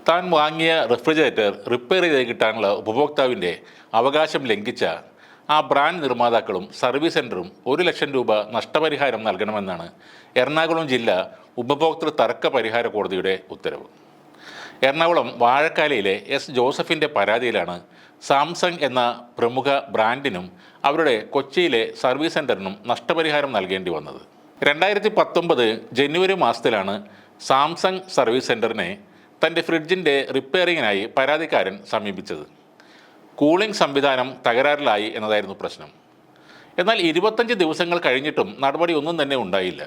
താൻ വാങ്ങിയ refrigerator repair ചെയ്ത് കിട്ടാനുള്ള ഉപഭോക്താവിൻ്റെ അവകാശം ലംഘിച്ച ആ ബ്രാൻഡ് നിർമ്മാതാക്കളും സർവീസ് സെൻ്ററും 1,00,000 രൂപ നഷ്ടപരിഹാരം നൽകണമെന്നാണ് എറണാകുളം ജില്ലാ ഉപഭോക്തൃ തർക്ക പരിഹാര കോടതിയുടെ ഉത്തരവ്. എറണാകുളം വാഴക്കാലയിലെ എസ് ജോസഫിൻ്റെ പരാതിയിലാണ് സാംസങ് എന്ന പ്രമുഖ ബ്രാൻഡിനും അവരുടെ കൊച്ചിയിലെ സർവീസ് സെൻ്ററിനും നഷ്ടപരിഹാരം നൽകേണ്ടി വന്നത്. 2019 ജനുവരി മാസത്തിലാണ് സാംസങ് സർവീസ് സെൻ്ററിനെ തൻ്റെ ഫ്രിഡ്ജിൻ്റെ റിപ്പയറിങ്ങിനായി പരാതിക്കാരൻ സമീപിച്ചത്. കൂളിംഗ് സംവിധാനം തകരാറിലായി എന്നതായിരുന്നു പ്രശ്നം. എന്നാൽ 25 ദിവസങ്ങൾ കഴിഞ്ഞിട്ടും നടപടി ഒന്നും തന്നെ ഉണ്ടായില്ല.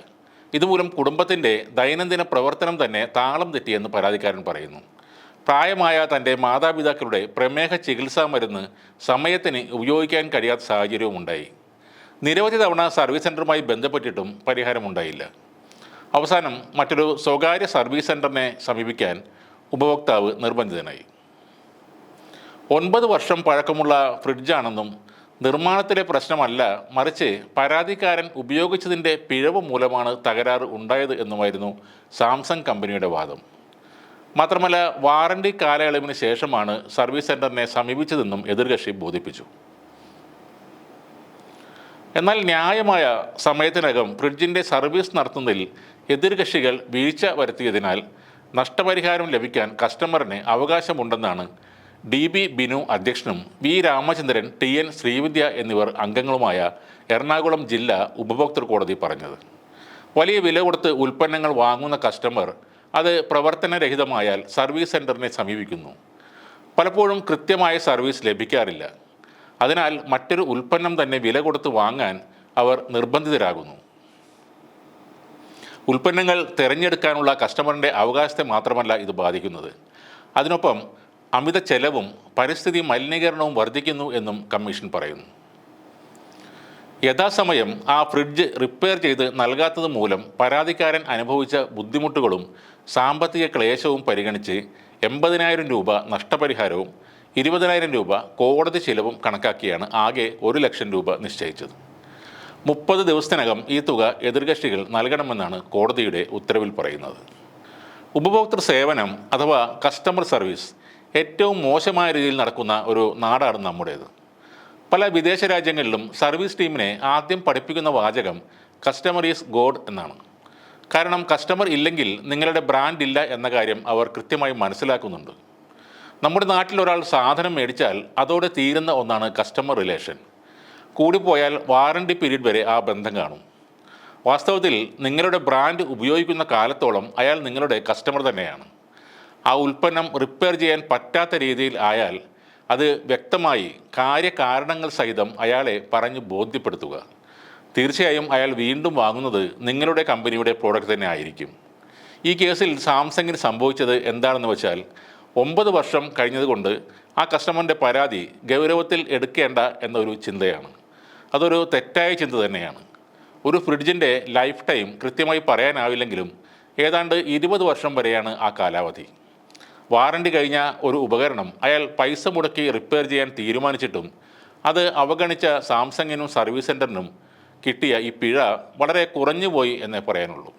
ഇതുമൂലം കുടുംബത്തിൻ്റെ ദൈനംദിന പ്രവർത്തനം തന്നെ താളം തെറ്റിയെന്ന് പരാതിക്കാരൻ പറയുന്നു. പ്രായമായ തൻ്റെ മാതാപിതാക്കളുടെ പ്രമേഹ ചികിത്സാ മരുന്ന് സമയത്തിന് ഉപയോഗിക്കാൻ കഴിയാത്ത സാഹചര്യവും ഉണ്ടായി. നിരവധി തവണ സർവീസ് സെൻ്ററുമായി ബന്ധപ്പെട്ടിട്ടും പരിഹാരമുണ്ടായില്ല. അവസാനം മറ്റൊരു സ്വകാര്യ സർവീസ് സെൻ്ററിനെ സമീപിക്കാൻ ഉപഭോക്താവ് നിർബന്ധിതനായി. 9 വർഷം പഴക്കമുള്ള ഫ്രിഡ്ജാണെന്നും നിർമ്മാണത്തിലെ പ്രശ്നമല്ല, മറിച്ച് പരാതിക്കാരൻ ഉപയോഗിച്ചതിൻ്റെ പിഴവ് മൂലമാണ് തകരാറ് ഉണ്ടായത് എന്നുമായിരുന്നു സാംസങ് കമ്പനിയുടെ വാദം. മാത്രമല്ല, വാറണ്ടി കാലയളവിന് ശേഷമാണ് സർവീസ് സെൻ്ററിനെ സമീപിച്ചതെന്നും എതിർകക്ഷി ബോധിപ്പിച്ചു. എന്നാൽ ന്യായമായ സമയത്തിനകം ഫ്രിഡ്ജിൻ്റെ സർവീസ് നടത്തുന്നതിൽ എതിർകക്ഷികൾ വീഴ്ച വരുത്തിയതിനാൽ നഷ്ടപരിഹാരം ലഭിക്കാൻ കസ്റ്റമറിന് അവകാശമുണ്ടെന്നാണ് DB ബിനു അധ്യക്ഷനും വി രാമചന്ദ്രൻ, TN ശ്രീവിദ്യ എന്നിവർ അംഗങ്ങളുമായ എറണാകുളം ജില്ലാ ഉപഭോക്തൃ കോടതി പറഞ്ഞത്. വലിയ വില കൊടുത്ത് ഉൽപ്പന്നങ്ങൾ വാങ്ങുന്ന കസ്റ്റമർ അത് പ്രവർത്തനരഹിതമായാൽ സർവീസ് സെൻ്ററിനെ സമീപിക്കുന്നു. പലപ്പോഴും കൃത്യമായ സർവീസ് ലഭിക്കാറില്ല. അതിനാൽ മറ്റൊരു ഉൽപ്പന്നം തന്നെ വില കൊടുത്ത് വാങ്ങാൻ അവർ നിർബന്ധിതരാകുന്നു. ഉൽപ്പന്നങ്ങൾ തിരഞ്ഞെടുക്കാനുള്ള കസ്റ്റമറിൻ്റെ അവകാശത്തെ മാത്രമല്ല ഇത് ബാധിക്കുന്നത്, അതിനൊപ്പം അമിത ചെലവും പരിസ്ഥിതി മലിനീകരണവും വർദ്ധിക്കുന്നു എന്നും കമ്മീഷൻ പറയുന്നു. യഥാസമയം ആ ഫ്രിഡ്ജ് റിപ്പയർ ചെയ്ത് നൽകാത്തത് മൂലം പരാതിക്കാരൻ അനുഭവിച്ച ബുദ്ധിമുട്ടുകളും സാമ്പത്തിക ക്ലേശവും പരിഗണിച്ച് 80,000 രൂപ നഷ്ടപരിഹാരവും 20,000 രൂപ കോടതി ചിലവും കണക്കാക്കിയാണ് ആകെ 1,00,000 രൂപ നിശ്ചയിച്ചത്. 30 ദിവസത്തിനകം ഈ തുക എതിർകക്ഷികൾ നൽകണമെന്നാണ് കോടതിയുടെ ഉത്തരവിൽ പറയുന്നത്. ഉപഭോക്തൃ സേവനം അഥവാ കസ്റ്റമർ സർവീസ് ഏറ്റവും മോശമായ രീതിയിൽ നടക്കുന്ന ഒരു നാടാണ് നമ്മുടേത്. പല വിദേശ രാജ്യങ്ങളിലും സർവീസ് ടീമിനെ ആദ്യം പഠിപ്പിക്കുന്ന വാചകം കസ്റ്റമർ ഈസ് ഗോഡ് എന്നാണ്. കാരണം കസ്റ്റമർ ഇല്ലെങ്കിൽ നിങ്ങളുടെ ബ്രാൻഡ് ഇല്ല എന്ന കാര്യം അവർ കൃത്യമായി മനസ്സിലാക്കുന്നുണ്ട്. നമ്മുടെ നാട്ടിൽ ഒരാൾ സാധനം മേടിച്ചാൽ അതോടെ തീരുന്ന ഒന്നാണ് കസ്റ്റമർ റിലേഷൻ. കൂടിപ്പോയാൽ വാറണ്ടി പീരീഡ് വരെ ആ ബന്ധം കാണും. വാസ്തവത്തിൽ നിങ്ങളുടെ ബ്രാൻഡ് ഉപയോഗിക്കുന്ന കാലത്തോളം അയാൾ നിങ്ങളുടെ കസ്റ്റമർ തന്നെയാണ്. ആ ഉൽപ്പന്നം റിപ്പയർ ചെയ്യാൻ പറ്റാത്ത രീതിയിൽ ആയാൽ അത് വ്യക്തമായി കാര്യകാരണങ്ങൾ സഹിതം അയാളെ പറഞ്ഞ് ബോധ്യപ്പെടുത്തുക. തീർച്ചയായും അയാൾ വീണ്ടും വാങ്ങുന്നത് നിങ്ങളുടെ കമ്പനിയുടെ പ്രോഡക്റ്റ് തന്നെ ആയിരിക്കും. ഈ കേസിൽ സാംസങ്ങിന് സംഭവിച്ചത് എന്താണെന്ന് വെച്ചാൽ 9 വർഷം കഴിഞ്ഞതുകൊണ്ട് ആ കസ്റ്റമറിൻ്റെ പരാതി ഗൗരവത്തിൽ എടുക്കേണ്ട എന്നൊരു ചിന്തയാണ്. അതൊരു തെറ്റായ ചിന്ത തന്നെയാണ്. ഒരു ഫ്രിഡ്ജിൻ്റെ ലൈഫ് ടൈം കൃത്യമായി പറയാനാവില്ലെങ്കിലും ഏതാണ്ട് 20 വർഷം വരെയാണ് ആ കാലാവധി. വാറണ്ടി കഴിഞ്ഞ ഒരു ഉപകരണം അയാൾ പൈസ മുടക്കി റിപ്പയർ ചെയ്യാൻ തീരുമാനിച്ചിട്ടും അത് അവഗണിച്ച സാംസങ്ങിനും സർവീസ് സെൻ്ററിനും കിട്ടിയ ഈ പിഴ വളരെ കുറഞ്ഞുപോയി എന്നേ പറയാനുള്ളൂ.